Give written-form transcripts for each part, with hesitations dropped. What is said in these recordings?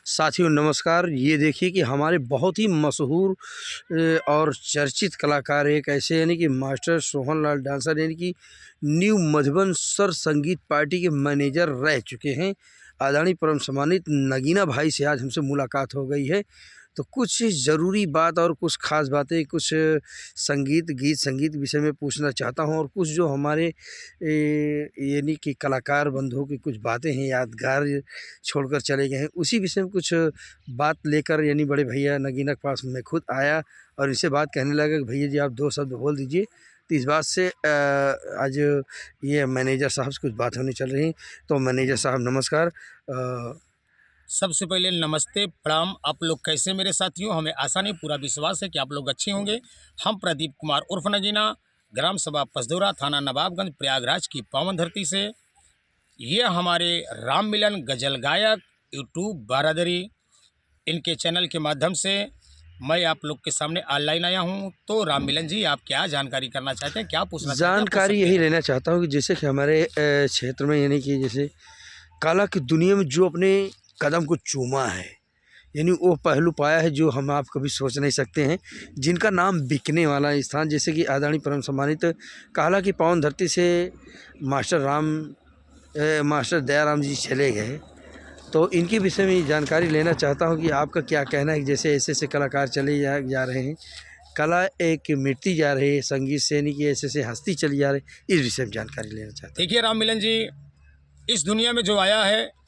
साथियों नमस्कार। ये देखिए कि हमारे बहुत ही मशहूर और चर्चित कलाकार एक ऐसे यानी कि मास्टर सोहनलाल डांसर यानी कि न्यू मधुबन स्वर संगीत पार्टी के मैनेजर रह चुके हैं आदरणीय परम सम्मानित नगीना भाई से आज हमसे मुलाकात हो गई है। तो कुछ ज़रूरी बात और कुछ ख़ास बातें कुछ संगीत विषय में पूछना चाहता हूं और कुछ जो हमारे यानी कि कलाकार बंधुओं की कुछ बातें हैं यादगार छोड़कर चले गए हैं, उसी विषय में कुछ बात लेकर यानी बड़े भैया नगीना के पास मैं खुद आया और इनसे बात कहने लगा कि भैया जी आप 2 शब्द बोल दीजिए। तो इस बात से आज ये मैनेजर साहब से कुछ बात होने चल रही। तो मैनेजर साहब नमस्कार। सबसे पहले नमस्ते प्रणाम। आप लोग कैसे मेरे साथियों? हमें आशा नहीं पूरा विश्वास है कि आप लोग अच्छे होंगे। हम प्रदीप कुमार उर्फ नगीना, ग्राम सभा पसदौरा, थाना नवाबगंज, प्रयागराज की पावन धरती से ये हमारे राम मिलन गजल गायक यूट्यूब बारादरी इनके चैनल के माध्यम से मैं आप लोग के सामने ऑनलाइन आया हूं। तो राम मिलन जी, आप क्या जानकारी करना चाहते हैं, क्या पूछना चाहते हैं? जानकारी यही लेना चाहता हूँ कि जैसे कि हमारे क्षेत्र में यानी कि जैसे कला की दुनिया में जो अपने कदम को चूमा है यानी वो पहलू पाया है जो हम आप कभी सोच नहीं सकते हैं, जिनका नाम बिकने वाला स्थान जैसे कि आदरणीय परम सम्मानित कला की पावन धरती से मास्टर दयाराम जी चले गए। तो इनके विषय में जानकारी लेना चाहता हूं कि आपका क्या कहना है कि जैसे ऐसे कलाकार चले जा रहे हैं, कला एक मिटती जा रही है, संगीत से यानी कि ऐसे हस्ती चली जा रही है, इस विषय में जानकारी लेना चाहता हूँ। देखिए राम मिलन जी, इस दुनिया में जो आया है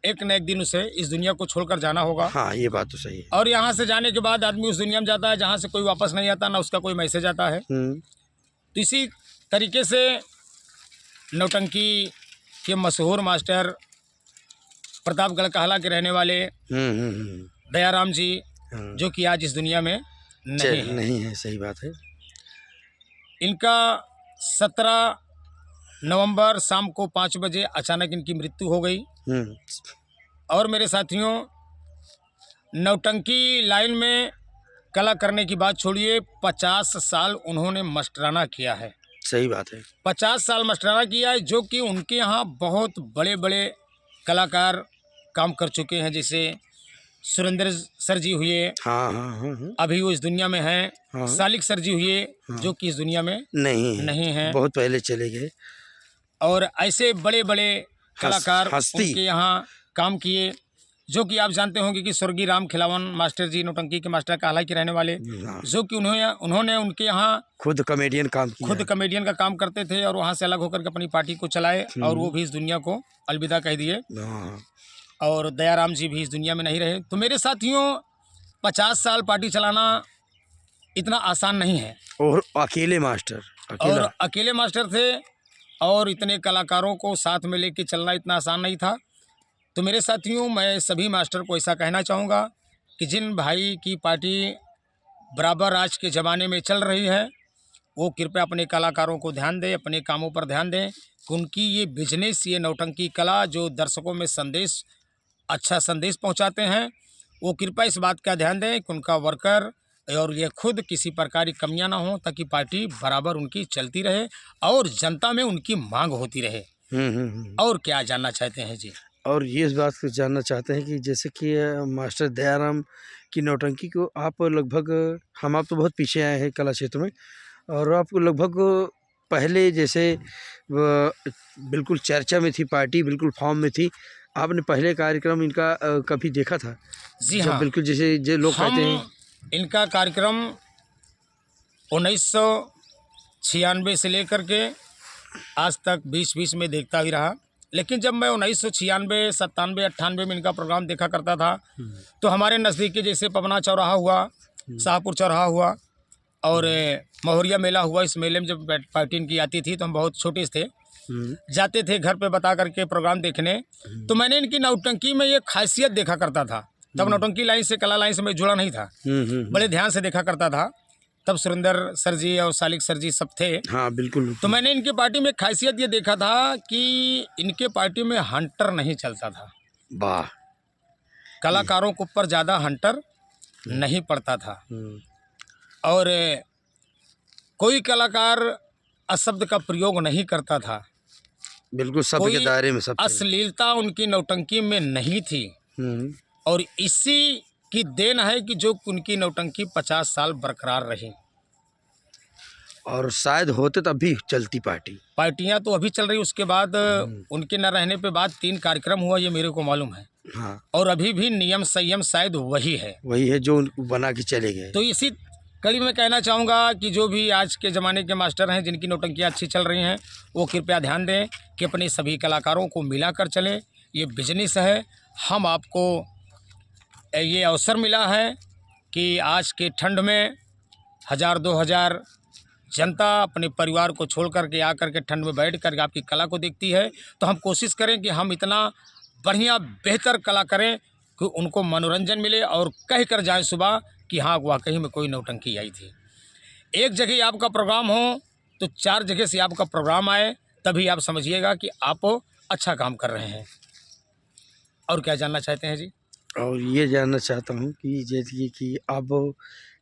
एक न एक दिन उसे इस दुनिया को छोड़कर जाना होगा। हाँ, ये बात तो सही है। और यहाँ से जाने के बाद आदमी उस दुनिया में जाता है जहाँ से कोई वापस नहीं आता, ना उसका कोई मैसेज आता है। तो इसी तरीके से नौटंकी के मशहूर मास्टर प्रतापगढ़ कहला के रहने वाले दयाराम जी, जो कि आज इस दुनिया में नहीं है। सही बात है। इनका 17 नवंबर शाम को 5 बजे अचानक इनकी मृत्यु हो गई। और मेरे साथियों, नौटंकी लाइन में कला करने की बात छोड़िए, 50 साल उन्होंने मास्टराना किया है। सही बात है। 50 साल मास्टराना किया है, जो कि उनके यहाँ बहुत बड़े बड़े कलाकार काम कर चुके हैं, जैसे सुरेंद्र सर जी हुए। हाँ। अभी वो इस दुनिया में हैं। हाँ। सालिक सर जी हुए। हाँ। जो कि इस दुनिया में नहीं है, बहुत पहले चले गए। और ऐसे बड़े बड़े कलाकार उनके यहाँ काम किए, जो कि आप जानते होंगे कि स्वर्गीय राम खिलावन मास्टर जी नौटंकी के मास्टर कहला के रहने वाले, जो कि उन्होंने उनके यहाँ खुद कॉमेडियन का काम करते थे और वहाँ से अलग होकर के अपनी पार्टी को चलाए और वो भी इस दुनिया को अलविदा कह दिए। और दयाराम जी भी इस दुनिया में नहीं रहे। तो मेरे साथियों, 50 साल पार्टी चलाना इतना आसान नहीं है, और अकेले मास्टर थे और इतने कलाकारों को साथ में लेके चलना इतना आसान नहीं था। तो मेरे साथियों, मैं सभी मास्टर को ऐसा कहना चाहूँगा कि जिन भाई की पार्टी बराबर आज के ज़माने में चल रही है, वो कृपया अपने कलाकारों को ध्यान दें, अपने कामों पर ध्यान दें कि उनकी ये बिजनेस, ये नौटंकी कला जो दर्शकों में अच्छा संदेश पहुँचाते हैं, वो कृपया इस बात का ध्यान दें कि उनका वर्कर और ये खुद किसी प्रकार की कमियां ना हो, ताकि पार्टी बराबर उनकी चलती रहे और जनता में उनकी मांग होती रहे। और क्या जानना चाहते हैं जी? और ये इस बात को जानना चाहते हैं कि जैसे कि मास्टर दयाराम की नौटंकी को आप लगभग आप तो बहुत पीछे आए हैं कला क्षेत्र में, और आपको लगभग पहले जैसे बिल्कुल चर्चा में थी पार्टी, बिल्कुल फॉर्म में थी, आपने पहले कार्यक्रम इनका कभी देखा था? जी हाँ, बिल्कुल जैसे जो लोग कहते हैं इनका कार्यक्रम 1996 से लेकर के आज तक 2020 में देखता ही रहा। लेकिन जब मैं 1996, 97, 98 में इनका प्रोग्राम देखा करता था, तो हमारे नज़दीकी जैसे पवना चौराहा हुआ, शाहपुर चौराहा हुआ और महुरिया मेला हुआ। इस मेले में जब पार्टी इनकी आती थी तो हम बहुत छोटे थे, जाते थे घर पे बता करके प्रोग्राम देखने। तो मैंने इनकी नौटंकी में ये खासियत देखा करता था। तब नौटंकी लाइन से, कला लाइन से मैं जुड़ा नहीं था, बड़े ध्यान से देखा करता था। तब सुरेंद्र सर जी और सालिक सर जी सब थे। हाँ बिल्कुल। तो मैंने इनके पार्टी में खासियत ये देखा था कि इनके पार्टी में हंटर नहीं चलता था। वाह। कलाकारों के ऊपर ज़्यादा हंटर नहीं पड़ता था, और कोई कलाकार अशब्द का प्रयोग नहीं करता था। बिल्कुल सबके दायरे में सब। अश्लीलता उनकी नौटंकी में नहीं थी, और इसी की देन है कि जो उनकी नौटंकी 50 साल बरकरार रही। और शायद होते तब भी चलती पार्टियां तो अभी चल रही, उसके बाद उनके न रहने पे बाद 3 कार्यक्रम हुआ, ये मेरे को मालूम है। हाँ, और अभी भी नियम संयम शायद वही है जो उनको बना के चले गए। तो इसी कड़ी में कहना चाहूँगा कि जो भी आज के ज़माने के मास्टर हैं जिनकी नौटंकियाँ अच्छी चल रही हैं, वो कृपया ध्यान दें कि अपने सभी कलाकारों को मिलाकर चलें। ये बिजनेस है। हम आपको ये अवसर मिला है कि आज के ठंड में 1000-2000 जनता अपने परिवार को छोड़ करके आकर के ठंड में बैठ कर के आपकी कला को देखती है, तो हम कोशिश करें कि हम इतना बढ़िया बेहतर कला करें कि उनको मनोरंजन मिले और कह कर जाए सुबह कि हाँ वाकई में कोई नौटंकी आई थी। एक जगह आपका प्रोग्राम हो तो 4 जगह से आपका प्रोग्राम आए, तभी आप समझिएगा कि आप अच्छा काम कर रहे हैं। और क्या जानना चाहते हैं जी? और ये जानना चाहता हूँ कि जैसे कि अब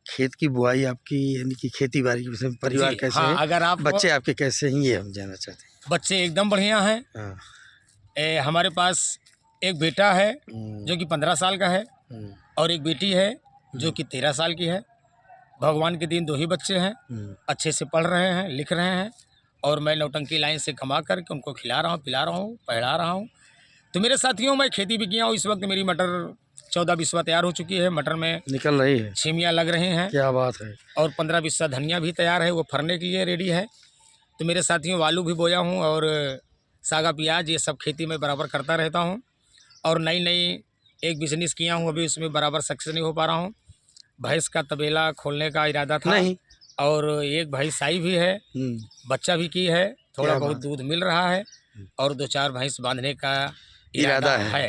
खेत की बुआई आपकी, यानी कि खेती बाड़ी के विषय में परिवार कैसे हाँ, है, अगर आप बच्चे आपके कैसे हैं, ये हम जानना चाहते हैं। बच्चे एकदम बढ़िया हैं। हाँ। हमारे पास एक बेटा है जो कि 15 साल का है और एक बेटी है जो कि 13 साल की है। भगवान के दिन 2 ही बच्चे हैं, अच्छे से पढ़ रहे हैं, लिख रहे हैं और मैं नौटंकी लाइन से कमा करके उनको खिला रहा हूँ, पिला रहा हूँ, पढ़ा रहा हूँ। तो मेरे साथियों, मैं खेती भी किया हूँ। इस वक्त मेरी मटर 14 बिस्वा तैयार हो चुकी है। मटर में निकल रही है, छिमियाँ लग रही हैं। क्या बात है। और 15 बिस्वा धनिया भी तैयार है, वो फरने के लिए रेडी है। तो मेरे साथियों, आलू भी बोया हूँ और सागा प्याज, ये सब खेती में बराबर करता रहता हूँ। और नई एक बिजनेस किया हूँ, अभी उसमें बराबर सक्सेस नहीं हो पा रहा हूँ। भैंस का तबेला खोलने का इरादा था नहीं। और एक भैंस आई भी है, बच्चा भी की है, थोड़ा बहुत दूध मिल रहा है और 2-4 भैंस बांधने का इरादा है।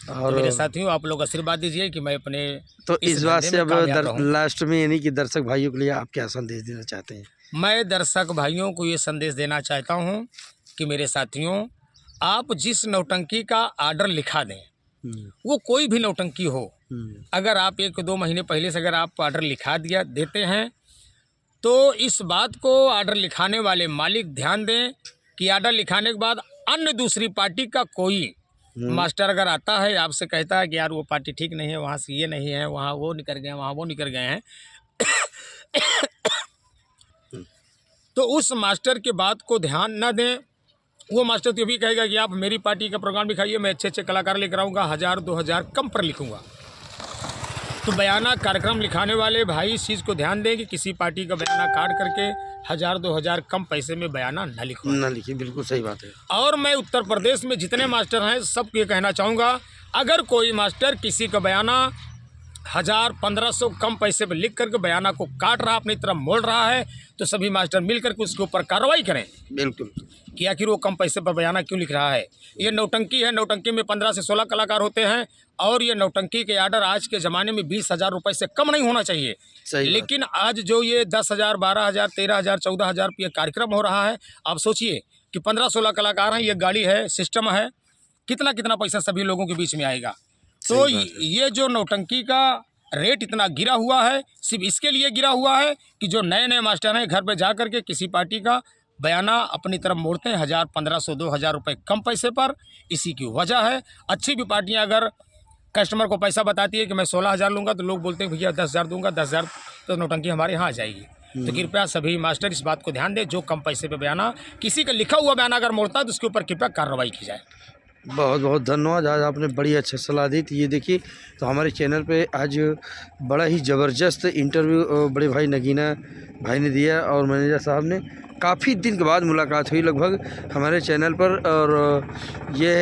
और तो मेरे साथियों, आप लोग आशीर्वाद दीजिए कि मैं अपने तो इस बात से अब लास्ट में, यानी कि दर्शक भाइयों के लिए आप क्या संदेश देना चाहते हैं? मैं दर्शक भाइयों को ये संदेश देना चाहता हूँ कि मेरे साथियों, आप जिस नौटंकी का आर्डर लिखा दें, वो कोई भी नौटंकी हो, अगर आप 1-2 महीने पहले से अगर आप आर्डर लिखा देते हैं, तो इस बात को आर्डर लिखाने वाले मालिक ध्यान दें कि आर्डर लिखाने के बाद अन्य दूसरी पार्टी का कोई मास्टर अगर आता है, आपसे कहता है कि यार वो पार्टी ठीक नहीं है, वहाँ से ये नहीं है, वहाँ वो निकल गए, वहाँ वो निकल गए हैं तो उस मास्टर के बात को ध्यान न दें। वो मास्टर तो भी कहेगा कि आप मेरी पार्टी का प्रोग्राम लिखाइए, मैं अच्छे कलाकार लेकर आऊँगा, 1000-2000 कम पर लिखूँगा। तो बयाना कार्यक्रम लिखाने वाले भाई इस चीज़ को ध्यान दें कि किसी पार्टी का बयाना काट करके 1000-2000 कम पैसे में बयाना न लिखिए। बिल्कुल सही बात है। और मैं उत्तर प्रदेश में जितने मास्टर हैं सबको ये कहना चाहूँगा, अगर कोई मास्टर किसी का बयाना 1000-1500 कम पैसे पर लिख करके बयाना को काट रहा, अपनी तरफ मोड़ रहा है, तो सभी मास्टर मिल करके उसके ऊपर कार्रवाई करें। बिल्कुल, कि आखिर वो कम पैसे पर बयाना क्यों लिख रहा है। ये नौटंकी है। नौटंकी में 15 से 16 कलाकार होते हैं और ये नौटंकी के आर्डर आज के ज़माने में 20,000 रुपये से कम नहीं होना चाहिए। लेकिन आज जो ये 10,000, 12,000, 13,000, 14,000 रुपये कार्यक्रम हो रहा है, आप सोचिए कि 15-16 कलाकार हैं, ये गाड़ी है, सिस्टम है, कितना पैसा सभी लोगों के बीच में आएगा। तो ये जो नौटंकी का रेट इतना गिरा हुआ है, सिर्फ इसके लिए गिरा हुआ है कि जो नए मास्टर हैं घर पे जा कर के किसी पार्टी का बयाना अपनी तरफ मोड़ते हैं 1000, 1500, 2000 रुपये कम पैसे पर। इसी की वजह है। अच्छी भी पार्टियां अगर कस्टमर को पैसा बताती है कि मैं 16,000 लूँगा, तो लोग बोलते हैं भैया 10,000 दूंगा, 10,000 तो नौटंकी हमारे यहाँ आ जाएगी। तो कृपया सभी मास्टर इस बात को ध्यान दें, जो कम पैसे पे बयाना, किसी का लिखा हुआ बयाना अगर मोड़ता है तो उसके ऊपर कृपया कार्रवाई की जाए। बहुत बहुत धन्यवाद। आज आपने बड़ी अच्छा सलाह दी थी। ये देखिए, तो हमारे चैनल पे आज बड़ा ही ज़बरदस्त इंटरव्यू बड़े भाई नगीना भाई ने दिया और मैनेजर साहब ने। काफ़ी दिन के बाद मुलाकात हुई लगभग हमारे चैनल पर, और ये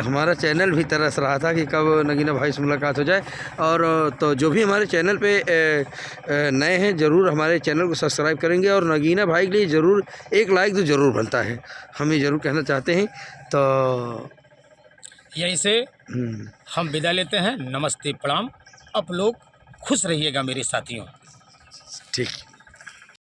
हमारा चैनल भी तरस रहा था कि कब नगीना भाई से मुलाकात हो जाए। और तो जो भी हमारे चैनल पे नए हैं, ज़रूर हमारे चैनल को सब्सक्राइब करेंगे और नगीना भाई के लिए ज़रूर एक लाइक तो ज़रूर बनता है, हम ये ज़रूर कहना चाहते हैं। तो यहीं से हम विदा लेते हैं। नमस्ते, प्रणाम। आप लोग खुश रहिएगा मेरे साथियों। ठीक।